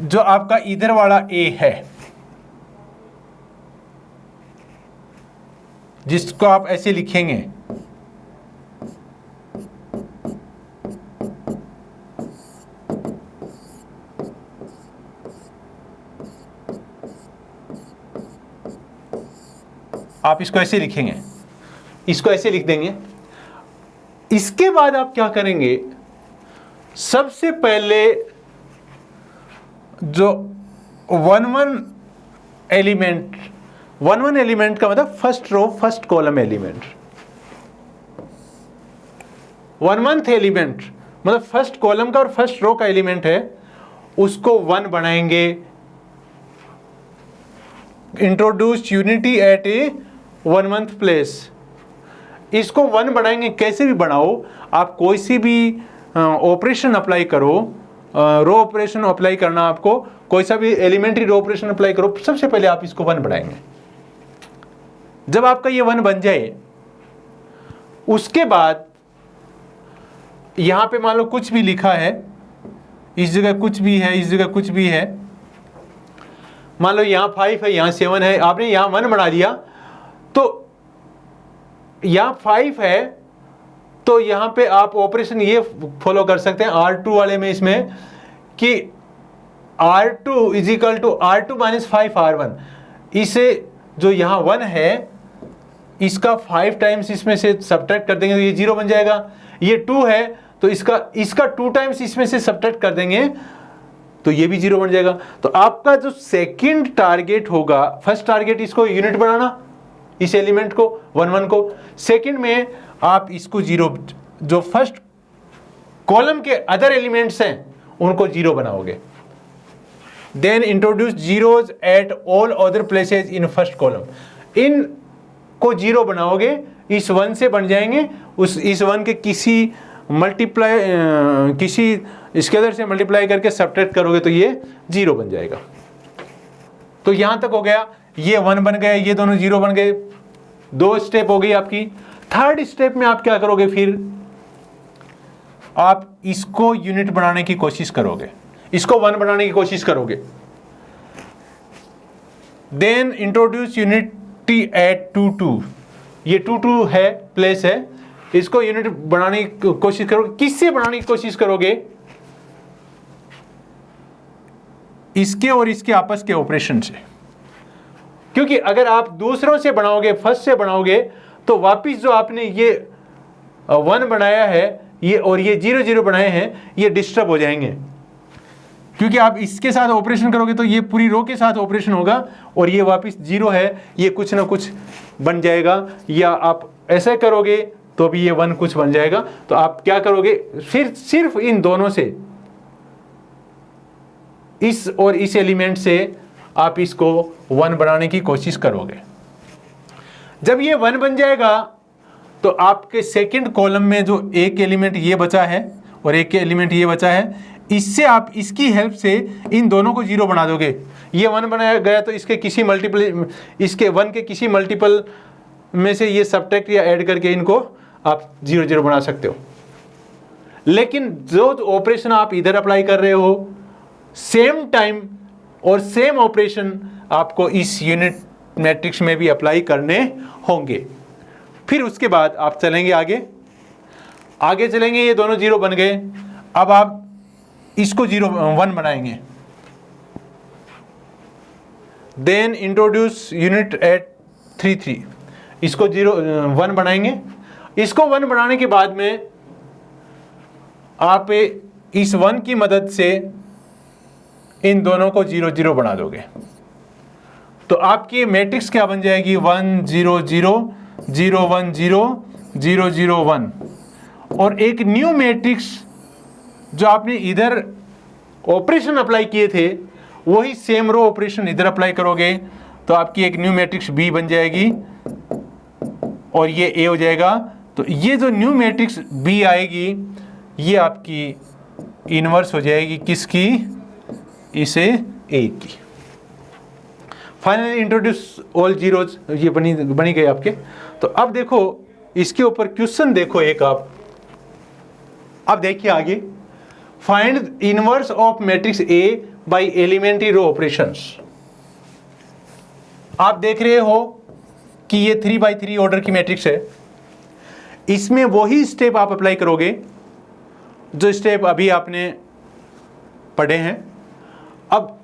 जो आपका इधर वाला A है, जिसको आप ऐसे लिखेंगे, आप इसको ऐसे लिखेंगे, इसको ऐसे लिख देंगे। इसके बाद आप क्या करेंगे, सबसे पहले जो 1 1 एलिमेंट, 1 1 एलिमेंट का मतलब first row first column element, 1 1th element मतलब फर्स्ट कॉलम का और फर्स्ट रो का एलिमेंट है, उसको 1 बनाएंगे। इंट्रोड्यूस यूनिटी एट ए 1 1th प्लेस, इसको 1 बनाएंगे। कैसे भी बनाओ आप, कोई सी भी ऑपरेशन अप्लाई करो, रो ऑपरेशन अप्लाई करना, आपको कोई सा भी एलिमेंट्री रो ऑपरेशन अप्लाई करो, सबसे पहले आप इसको 1 बनाएंगे। जब आपका ये 1 बन जाए, उसके बाद यहां पे मान लो कुछ भी लिखा है, इस जगह कुछ भी है, इस जगह कुछ भी है, मान लो यहां 5 है, यहां 7 है, आपने यहां 1 बना लिया, तो यहां 5 है, तो यहां पे आप ऑपरेशन ये फॉलो कर सकते हैं R2 वाले में, इसमें कि R2 = R2 - 5 R1। इसे जो यहां 1 है, इसका 5 टाइम्स इसमें से सब्ट्रैक्ट कर देंगे तो ये 0 बन जाएगा। ये 2 है तो इसका 2 टाइम्स इसमें से सब्ट्रैक्ट कर देंगे तो ये भी 0 बन जाएगा। तो आपका जो सेकंड टारगेट होगा, फर्स्ट टारगेट इसको यूनिट बनाना, इस एलिमेंट को 1 1 को, सेकंड में आप इसको 0, जो फर्स्ट कॉलम के अदर एलिमेंट्स हैं उनको 0 बनाओगे। Then introduce zeros at all other places in first column, इन को 0 बनाओगे, इस 1 से बन जाएंगे, इस 1 के किसी मल्टीप्लाई किसी स्केलर से मल्टीप्लाई करके सब्ट्रैक्ट करोगे तो ये 0 बन जाएगा। तो यहां तक हो गया, ये 1 बन गए, ये दोनों 0 बन गए, 2 स्टेप हो गई आपकी। थर्ड स्टेप में आप क्या करोगे, फिर आप इसको यूनिट बनाने की कोशिश करोगे, इसको 1 बनाने की कोशिश करोगे। देन इंट्रोड्यूस यूनिटी एट 2 2, ये 2 2 है, प्लेस है, इसको यूनिट बनाने की कोशिश करोगे। किससे बनाने की कोशिश करोगे, इसके और इसके आपस के ऑपरेशन से, क्योंकि अगर आप दूसरों से बनाओगे, फर्स्ट से बनाओगे, तो वापिस जो आपने ये 1 बनाया है ये और ये 0 0 बनाए हैं, ये डिस्टर्ब हो जाएंगे, क्योंकि आप इसके साथ ऑपरेशन करोगे तो ये पूरी रो के साथ ऑपरेशन होगा और ये वापिस 0 है, ये कुछ ना कुछ बन जाएगा, या आप ऐसे करोगे तो भी ये 1 कुछ बन जाएगा। तो आप क्या करोगे, फिर सिर्फ इन दोनों से, इस और इस एलिमेंट से आप इसको 1 बनाने की कोशिश करोगे। जब ये 1 बन जाएगा तो आपके सेकंड कॉलम में जो एक एलिमेंट ये बचा है और एक एलिमेंट ये बचा है, इससे आप इसकी हेल्प से इन दोनों को 0 बना दोगे। ये 1 बनाया गया तो इसके किसी मल्टीपल, इसके 1 के किसी मल्टीपल में से ये सब्ट्रैक्ट या ऐड करके इनको आप 0 0 बना सकते हो। लेकिन जो ऑपरेशन आप इधर अप्लाई कर रहे हो, सेम टाइम और सेम ऑपरेशन आपको इस यूनिट मैट्रिक्स में भी अप्लाई करने होंगे। फिर उसके बाद आप चलेंगे आगे चलेंगे, ये दोनों 0 बन गए, अब आप इसको 1 बनाएंगे। देन इंट्रोड्यूस यूनिट एट 3 3, इसको 1 बनाएंगे। इसको 1 बनाने के बाद में आप इस 1 की मदद से इन दोनों को 0 0 बना दोगे, तो आपकी मैट्रिक्स क्या बन जाएगी, 1 0 0 0 1 0 0 0 1। और एक न्यू मैट्रिक्स जो आपने इधर ऑपरेशन अप्लाई किए थे, वही सेम रो ऑपरेशन इधर अप्लाई करोगे तो आपकी एक न्यू मैट्रिक्स B बन जाएगी और ये A हो जाएगा। तो ये जो न्यू मैट्रिक्स B आएगी, ये आपकी इनवर्स हो जाएगी किसकी, इसे A की। फाइनली इंट्रोड्यूस ऑल जीरोज, ये बनी गई आपके। तो अब देखो इसके ऊपर क्वेश्चन देखो एक आप, अब देखिए आगे, find inverse of matrix A by elementary row operations. आप देख रहे हो कि ये 3 by 3 ऑर्डर की मैट्रिक्स है, इसमें वही स्टेप आप अप्लाई करोगे जो स्टेप अभी आपने पढ़े हैं। अब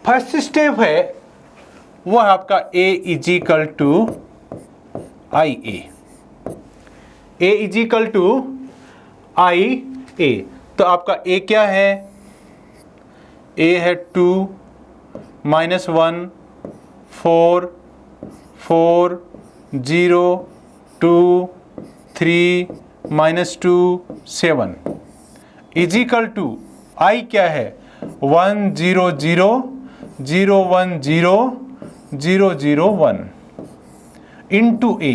फर्स्ट स्टेप है वो है आपका A is equal to I A, A is equal to I A. तो आपका A क्या है, A है 2 -1 4 4 0 2 3 -2 7 इज इक्वल टू I क्या है 1 0 0 0 1 0 0 0 1 इंटू A।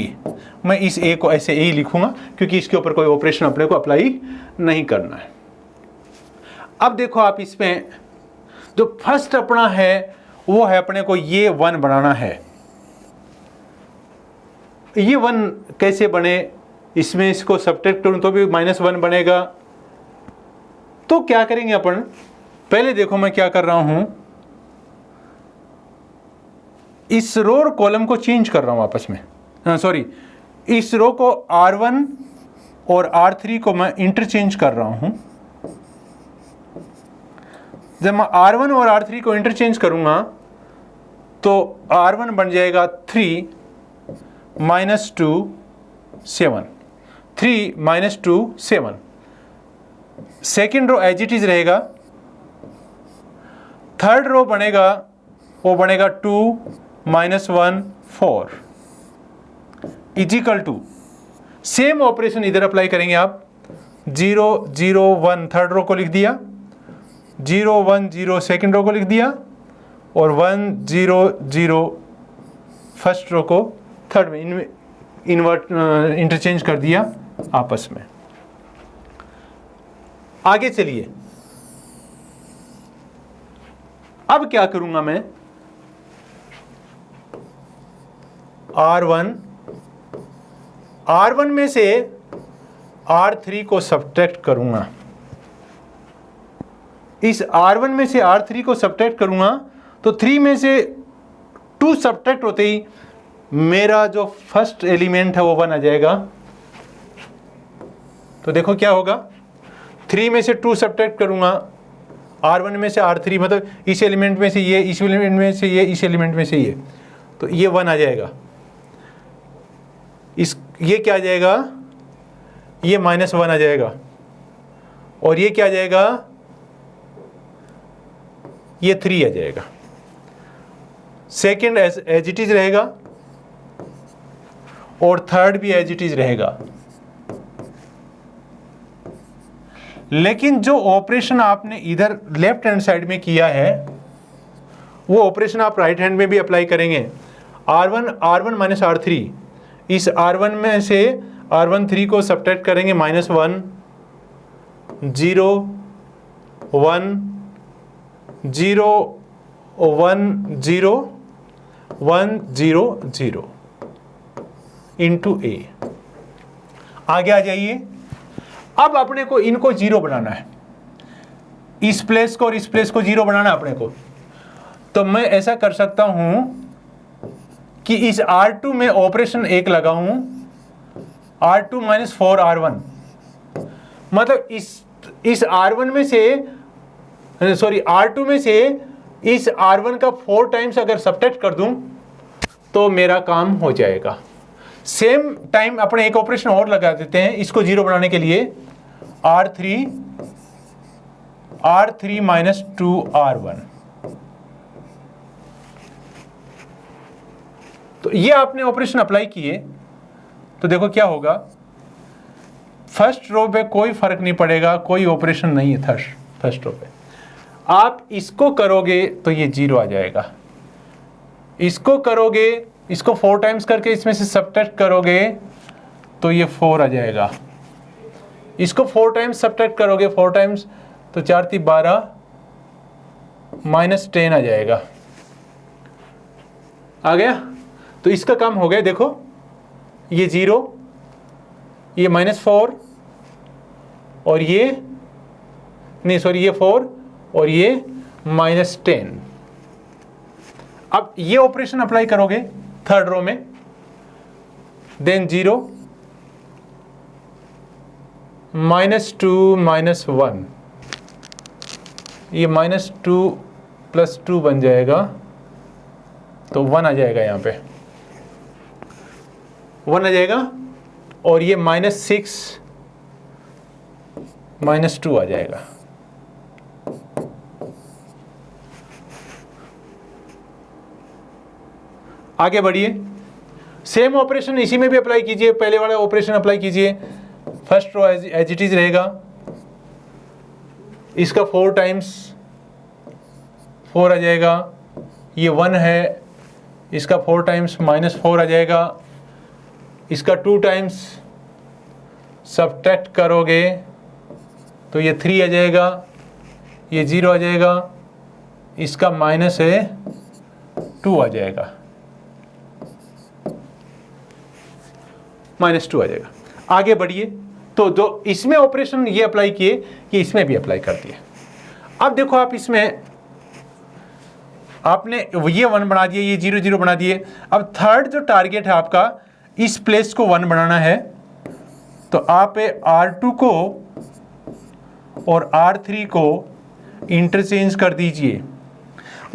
मैं इस A को ऐसे A लिखूंगा क्योंकि इसके ऊपर कोई ऑपरेशन अपने को अप्लाई नहीं करना है। अब देखो आप इसमें जो फर्स्ट अपना है वो है अपने को ये 1 बनाना है। ये 1 कैसे बने, इसमें इसको सब्ट्रैक्ट करूं तो भी -1 बनेगा। तो क्या करेंगे अपन, पहले देखो मैं क्या कर रहा हूं, इस रो और कॉलम को चेंज कर रहा हूं आपस में, सॉरी इस रो को R1 और R3 को मैं इंटरचेंज कर रहा हूं। जब मैं R1 और R3 को इंटरचेंज करूंगा तो R1 बन जाएगा 3 -2 7 3 -2 7। Second row as it is रहेगा थर्ड रो बनेगा, वो बनेगा 2 - 1 4 इजिकल टू, सेम ऑपरेशन इधर अप्लाई करेंगे आप, 0 0 1 थर्ड रो को लिख दिया, 0 1 0 सेकेंड रो को लिख दिया, और 1 0 0 फर्स्ट रो को थर्ड में इंटरचेंज कर दिया आपस में। आगे चलिए, अब क्या करूंगा मैं, R1 में से R3 को सब्ट्रैक्ट करूंगा। इस R1 में से R3 को सब्ट्रैक्ट करूंगा तो 3 में से 2 सब्ट्रैक्ट होते ही मेरा जो फर्स्ट एलिमेंट है वो 1 आ जाएगा। तो देखो क्या होगा, 3 में से 2 सब्ट्रैक्ट करूंगा, R1 में से R3, मतलब इस एलिमेंट में से ये, इस एलिमेंट में से ये, इस एलिमेंट में से ये, तो ये 1 आ जाएगा। ये क्या आ जाएगा, ये -1 आ जाएगा, और ये क्या आ जाएगा, ये 3 आ जाएगा। सेकेंड एज इट इज रहेगा, और थर्ड भी एज इट इज रहेगा। लेकिन जो ऑपरेशन आपने इधर लेफ्ट हैंड साइड में किया है वो ऑपरेशन आप राइट हैंड में भी अप्लाई करेंगे। R1 माइनस R3, इस R1 में से R13 को सब्ट्रैक्ट करेंगे, -1 0 1 0 1 0 1 0 0 इंटू A। आगे आ जाइए, अब अपने को इनको 0 बनाना है, इस प्लेस को और इस प्लेस को 0 बनाना है अपने को। तो मैं ऐसा कर सकता हूं कि इस R2 में ऑपरेशन 1 लगाऊं, R2 - 4 R1, मतलब इस R1 में से, सॉरी R2 में से इस R1 का 4 टाइम्स अगर सब्ट्रैक्ट कर दूं तो मेरा काम हो जाएगा। सेम टाइम अपने एक ऑपरेशन और लगा देते हैं इसको 0 बनाने के लिए, R3 - 2 R1। तो ये आपने ऑपरेशन अप्लाई किए तो देखो क्या होगा, फर्स्ट रो पे कोई फर्क नहीं पड़ेगा, कोई ऑपरेशन नहीं है फर्स्ट रो पे। आप इसको करोगे तो ये 0 आ जाएगा, इसको करोगे, इसको 4 टाइम्स करके इसमें से सब्ट्रैक्ट करोगे तो ये 4 आ जाएगा, इसको 4 टाइम्स सब्ट्रैक्ट करोगे, 4 टाइम्स तो 4 × 12 -10 आ जाएगा। आ गया, तो इसका काम हो गया। देखो ये 0, ये -4, और ये नहीं, सॉरी ये 4 और ये -10। अब ये ऑपरेशन अप्लाई करोगे थर्ड रो में, देन 0 -2 - 1, ये -2 + 2 बन जाएगा, तो 1 आ जाएगा, यहाँ पे 1 आ जाएगा, और ये -6 - 2 आ जाएगा। आगे बढ़िए, सेम ऑपरेशन इसी में भी अप्लाई कीजिए, पहले वाला ऑपरेशन अप्लाई कीजिए। First row as it is रहेगा, इसका 4 टाइम्स 4 आ जाएगा, ये 1 है, इसका 4 टाइम्स -4 आ जाएगा, इसका 2 टाइम्स सब्ट्रैक्ट करोगे तो ये 3 आ जाएगा, ये 0 आ जाएगा, इसका माइनस है 2 आ जाएगा, -2 आ जाएगा। आगे बढ़िए, तो जो इसमें ऑपरेशन ये अप्लाई किए, ये इसमें भी अप्लाई कर दिए। अब देखो आप इसमें आपने ये 1 बना दिए, ये 0 0 बना दिए। अब थर्ड जो टारगेट है आपका, इस प्लेस को 1 बनाना है, तो आप R2 को और R3 को इंटरचेंज कर दीजिए।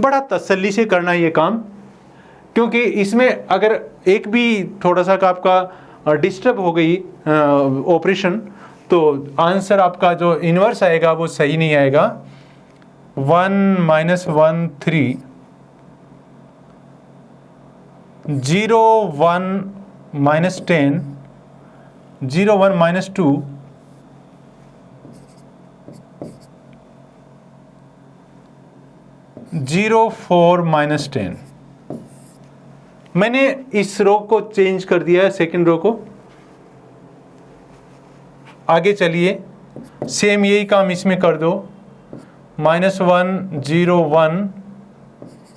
बड़ा तसल्ली से करना है ये काम, क्योंकि इसमें अगर एक भी थोड़ा सा का आपका डिस्टर्ब हो गई ऑपरेशन, तो आंसर आपका जो इन्वर्स आएगा वो सही नहीं आएगा। 1 माइनस 1 3, 0 1 माइनस 10, 0 1 माइनस 2, 0 4 माइनस 10। मैंने इस रो को चेंज कर दिया है, सेकंड रो को। आगे चलिए, सेम यही काम इसमें कर दो। -1 0 1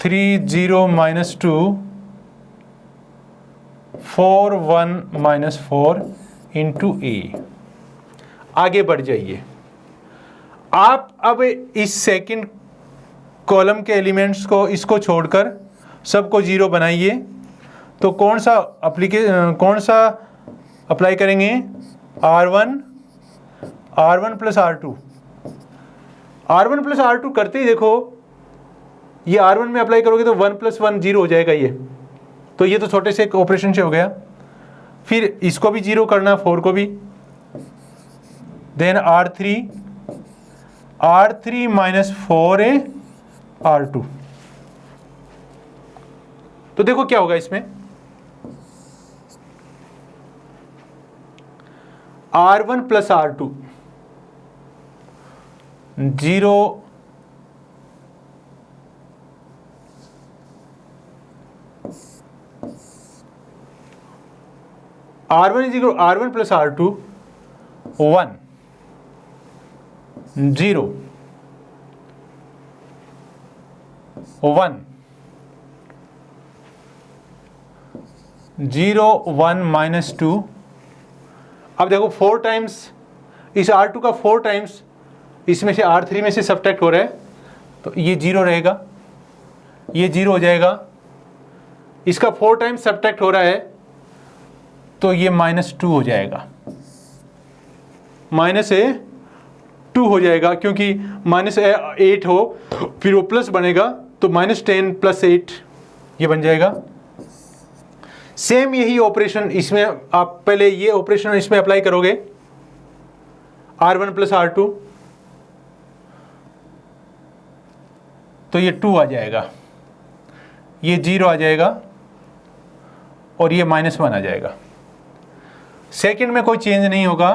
3 0 माइनस 2 4 1 माइनस 4 इंटू ए। आगे बढ़ जाइए। आप अब इस सेकंड कॉलम के एलिमेंट्स को, इसको छोड़कर सबको जीरो बनाइए। तो कौन सा अप्लाई करेंगे? R1 plus R2। R1 plus R2 करते ही देखो, ये R1 में अप्लाई करोगे तो 1 प्लस 1 जीरो हो जाएगा ये। तो ये तो छोटे से एक ऑपरेशन से हो गया। फिर इसको भी जीरो करना, 4 को भी। Then R3 minus 4A R2। तो देखो क्या होगा इसमें, R1 plus R2 0 R1 is equal R1 plus R2 1 0 1 0 1 minus 2। अब देखो 4 टाइम्स इस R2 का 4 टाइम्स इसमें से R3 में से सब्ट्रैक्ट हो रहा है, तो ये 0 रहेगा, ये 0 हो जाएगा। इसका 4 टाइम्स सब्ट्रैक्ट हो रहा है, तो ये -2 हो जाएगा, -2 हो जाएगा, क्योंकि -8 हो फिर वो प्लस बनेगा, तो -10 + 8 ये बन जाएगा। सेम यही ऑपरेशन इसमें आप पहले ये ऑपरेशन इसमें अप्लाई करोगे, R1 प्लस R2, तो ये 2 आ जाएगा, ये 0 आ जाएगा और ये -1 आ जाएगा। सेकंड में कोई चेंज नहीं होगा।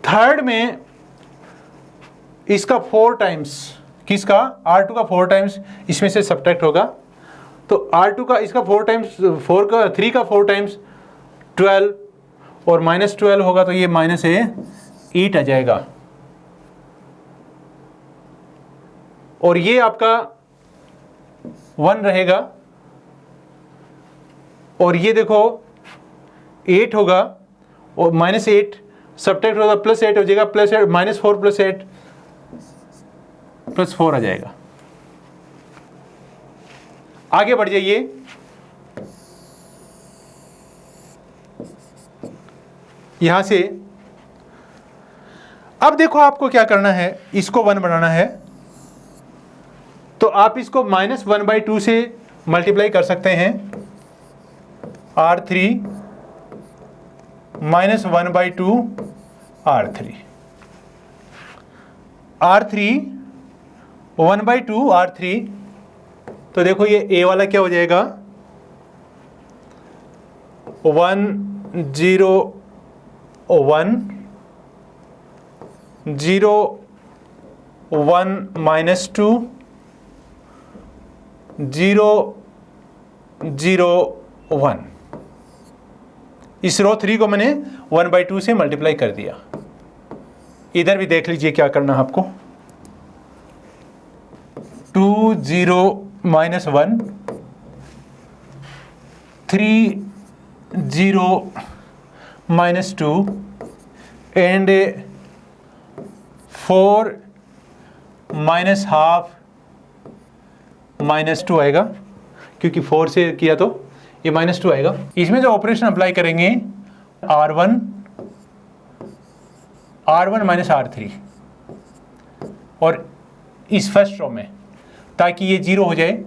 थर्ड में इसका 4 टाइम्स, किसका? R2 का 4 टाइम्स इसमें से सब्ट्रैक्ट होगा, तो R2 का इसका 4 टाइम्स 3 का 4 टाइम्स 12 और -12 होगा, तो ये -8 आ जाएगा। और ये आपका 1 रहेगा, और ये देखो 8 होगा, और -8 सब्ट्रैक्ट होगा, +8 हो जाएगा, +8 -4 + 8 +4 आ जाएगा। आगे बढ़ जाइए। यहां से अब देखो आपको क्या करना है, इसको 1 बनाना है, तो आप इसको -1/2 से मल्टीप्लाई कर सकते हैं। R3 -1/2 R3 1/2 R3। तो देखो ये A वाला क्या हो जाएगा, 1 0 1 0 1 -2 0 0 1। इस रो 3 को मैंने 1/2 से मल्टीप्लाई कर दिया। इधर भी देख लीजिए क्या करना है आपको। 2 0 -1 3 0 -2 एंड 4 -half -2 आएगा, क्योंकि 4 से किया तो ये -2 आएगा। इसमें जो ऑपरेशन अप्लाई करेंगे R1 -R3 और इस फर्स्ट रो में, ताकि ये 0 हो जाए।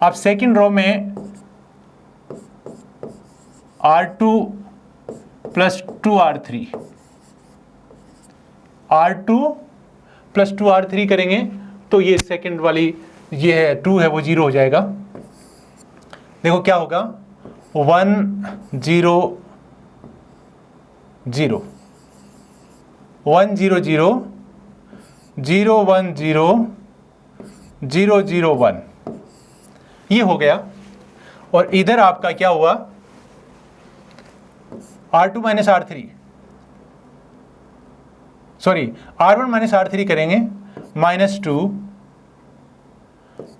आप सेकंड रो में R2 + 2 R3 R2 plus 2r3 करेंगे तो ये सेकंड वाली ये है 2 है वो 0 हो जाएगा। देखो क्या होगा 1 0 0 1 0 0 0 1 0 0 0 1 ये हो गया। और इधर आपका क्या हुआ R2 minus R3 sorry R1 minus R3 करेंगे -2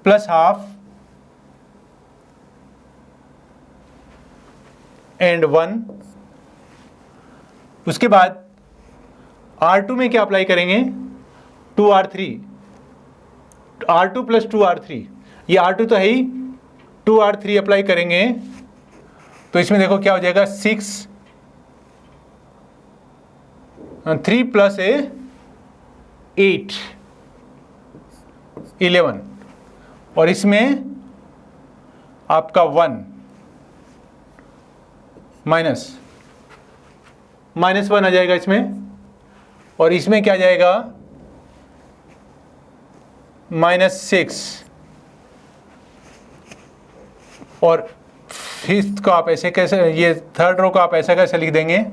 प्लस हाफ एंड 1। उसके बाद R2 में क्या अप्लाई करेंगे 2R3 R2 प्लस 2R3 ये R2 तो है ही 2R3 अप्लाई करेंगे तो इसमें देखो क्या हो जाएगा 6 3 प्लस 8 11 और इसमें आपका 1 -1 आ जाएगा इसमें और इसमें क्या जाएगा -6 और फिफ्थ को आप ऐसे कैसे ये थर्ड रो को आप ऐसा कैसे लिख देंगे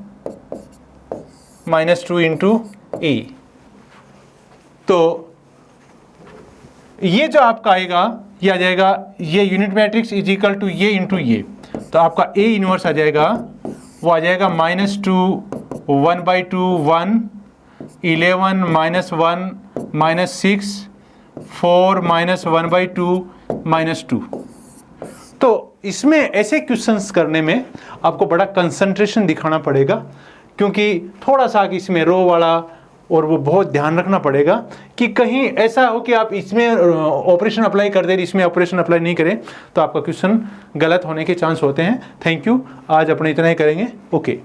-2 इंटू ए। तो ये जो आपका आएगा ये आ जाएगा ये unit matrix is equal to ये इंटू ये तो आपका ए इनवर्स आ जाएगा वो आ जाएगा -2 1/2 1 11 -1 -6 4 -1/2 -2। तो इसमें ऐसे क्वेश्चंस करने में आपको बड़ा कंसंट्रेशन दिखाना पड़ेगा क्योंकि थोड़ा सा इसमें रो वाला और वो बहुत ध्यान रखना पड़ेगा कि कहीं ऐसा हो कि आप इसमें ऑपरेशन अप्लाई कर दें इसमें ऑपरेशन अप्लाई नहीं करें तो आपका क्वेश्चन गलत होने के चांस होते हैं। थैंक यू, आज अपने इतना ही करेंगे। ओके।